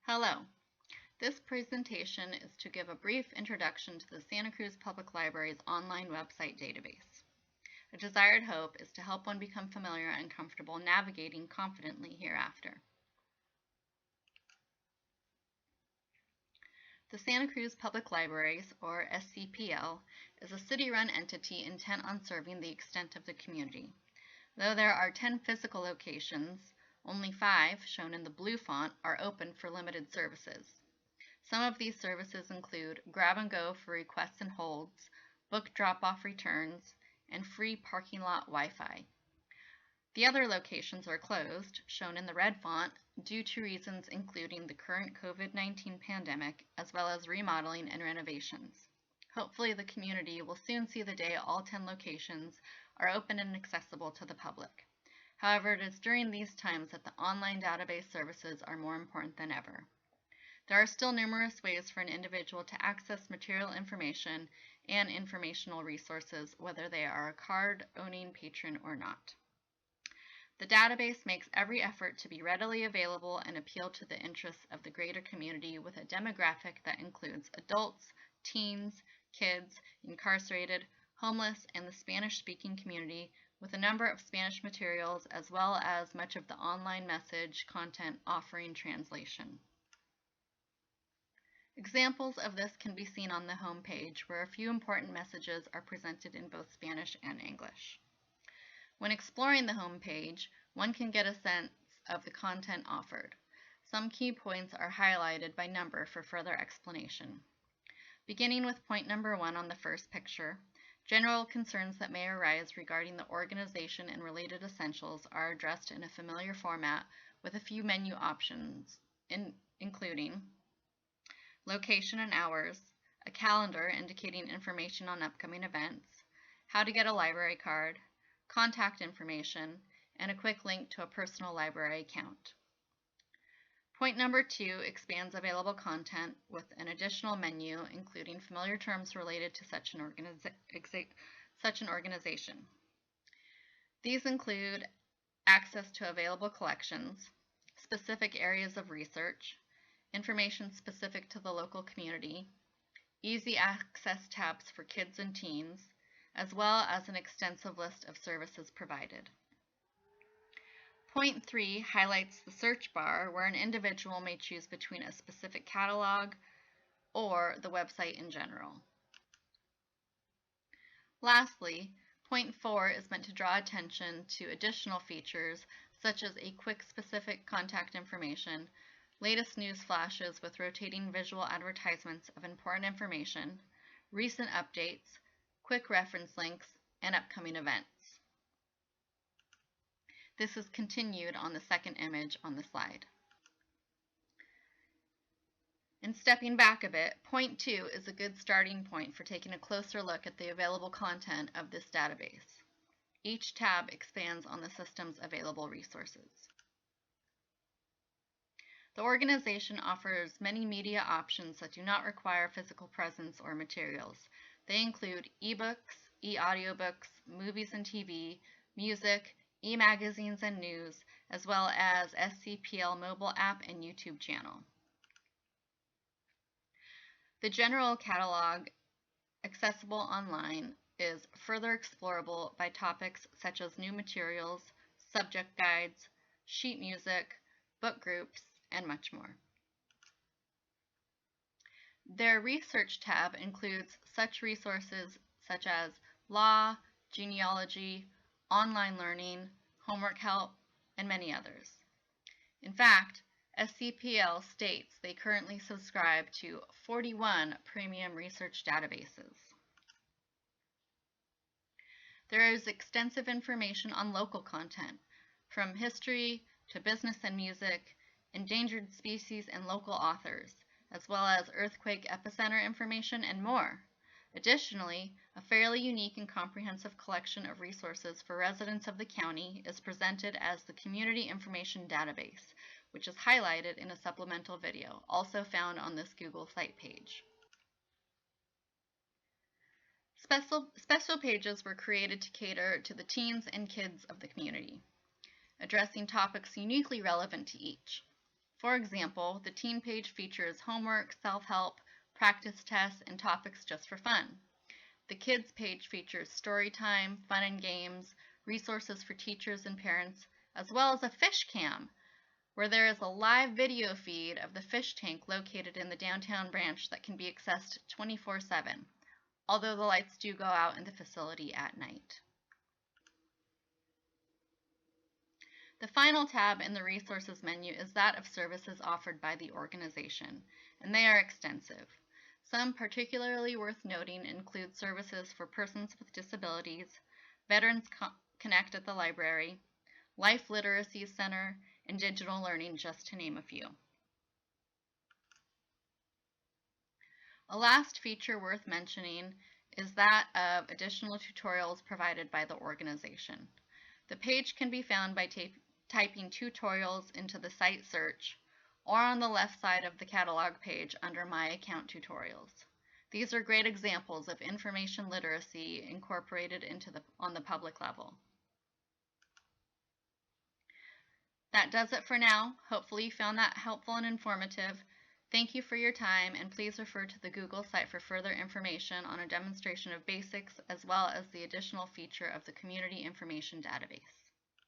Hello. This presentation is to give a brief introduction to the Santa Cruz Public Library's online website database. A desired hope is to help one become familiar and comfortable navigating confidently hereafter. The Santa Cruz Public Libraries, or SCPL, is a city-run entity intent on serving the extent of the community. Though there are 10 physical locations, only 5, shown in the blue font, are open for limited services. Some of these services include grab and go for requests and holds, book drop-off returns, and free parking lot Wi-Fi. The other locations are closed, shown in the red font, due to reasons including the current COVID-19 pandemic, as well as remodeling and renovations. Hopefully the community will soon see the day all 10 locations are open and accessible to the public. However, it is during these times that the online database services are more important than ever. There are still numerous ways for an individual to access material information and informational resources, whether they are a card-owning patron or not. The database makes every effort to be readily available and appeal to the interests of the greater community with a demographic that includes adults, teens, kids, incarcerated, homeless, and the Spanish-speaking community, with a number of Spanish materials as well as much of the online message content offering translation. Examples of this can be seen on the home page, where a few important messages are presented in both Spanish and English. When exploring the home page, one can get a sense of the content offered. Some key points are highlighted by number for further explanation. Beginning with point number 1 on the first picture, general concerns that may arise regarding the organization and related essentials are addressed in a familiar format with a few menu options, including location and hours, a calendar indicating information on upcoming events, how to get a library card, contact information, and a quick link to a personal library account. Point number 2 expands available content with an additional menu including familiar terms related to such an organization. These include access to available collections, specific areas of research, information specific to the local community, easy access tabs for kids and teens, as well as an extensive list of services provided. Point 3 highlights the search bar, where an individual may choose between a specific catalog or the website in general. Lastly, point 4 is meant to draw attention to additional features such as a quick specific contact information, latest news flashes with rotating visual advertisements of important information, recent updates, quick reference links, and upcoming events. This is continued on the second image on the slide. And stepping back a bit, point 2 is a good starting point for taking a closer look at the available content of this database. Each tab expands on the system's available resources. The organization offers many media options that do not require physical presence or materials. They include ebooks, e-audiobooks, movies and TV, music, e-magazines and news, as well as SCPL mobile app and YouTube channel. The general catalog, accessible online, is further explorable by topics such as new materials, subject guides, sheet music, book groups, and much more. Their research tab includes such resources such as law, genealogy, online learning, homework help, and many others. In fact, SCPL states they currently subscribe to 41 premium research databases. There is extensive information on local content, from history to business and music, endangered species and local authors, as well as earthquake epicenter information and more. Additionally, a fairly unique and comprehensive collection of resources for residents of the county is presented as the Community Information Database, which is highlighted in a supplemental video, also found on this Google site page. Special pages were created to cater to the teens and kids of the community, addressing topics uniquely relevant to each. For example, the teen page features homework, self-help, practice tests, and topics just for fun. The kids page features story time, fun and games, resources for teachers and parents, as well as a fish cam, where there is a live video feed of the fish tank located in the downtown branch that can be accessed 24/7, although the lights do go out in the facility at night. The final tab in the resources menu is that of services offered by the organization, and they are extensive. Some particularly worth noting include services for persons with disabilities, Veterans Connect at the library, Life Literacy Center, and digital learning, just to name a few. A last feature worth mentioning is that of additional tutorials provided by the organization. The page can be found by typing tutorials into the site search or on the left side of the catalog page under My Account Tutorials. These are great examples of information literacy incorporated on the public level. That does it for now. Hopefully you found that helpful and informative. Thank you for your time, and please refer to the Google site for further information on a demonstration of basics as well as the additional feature of the Community Information Database.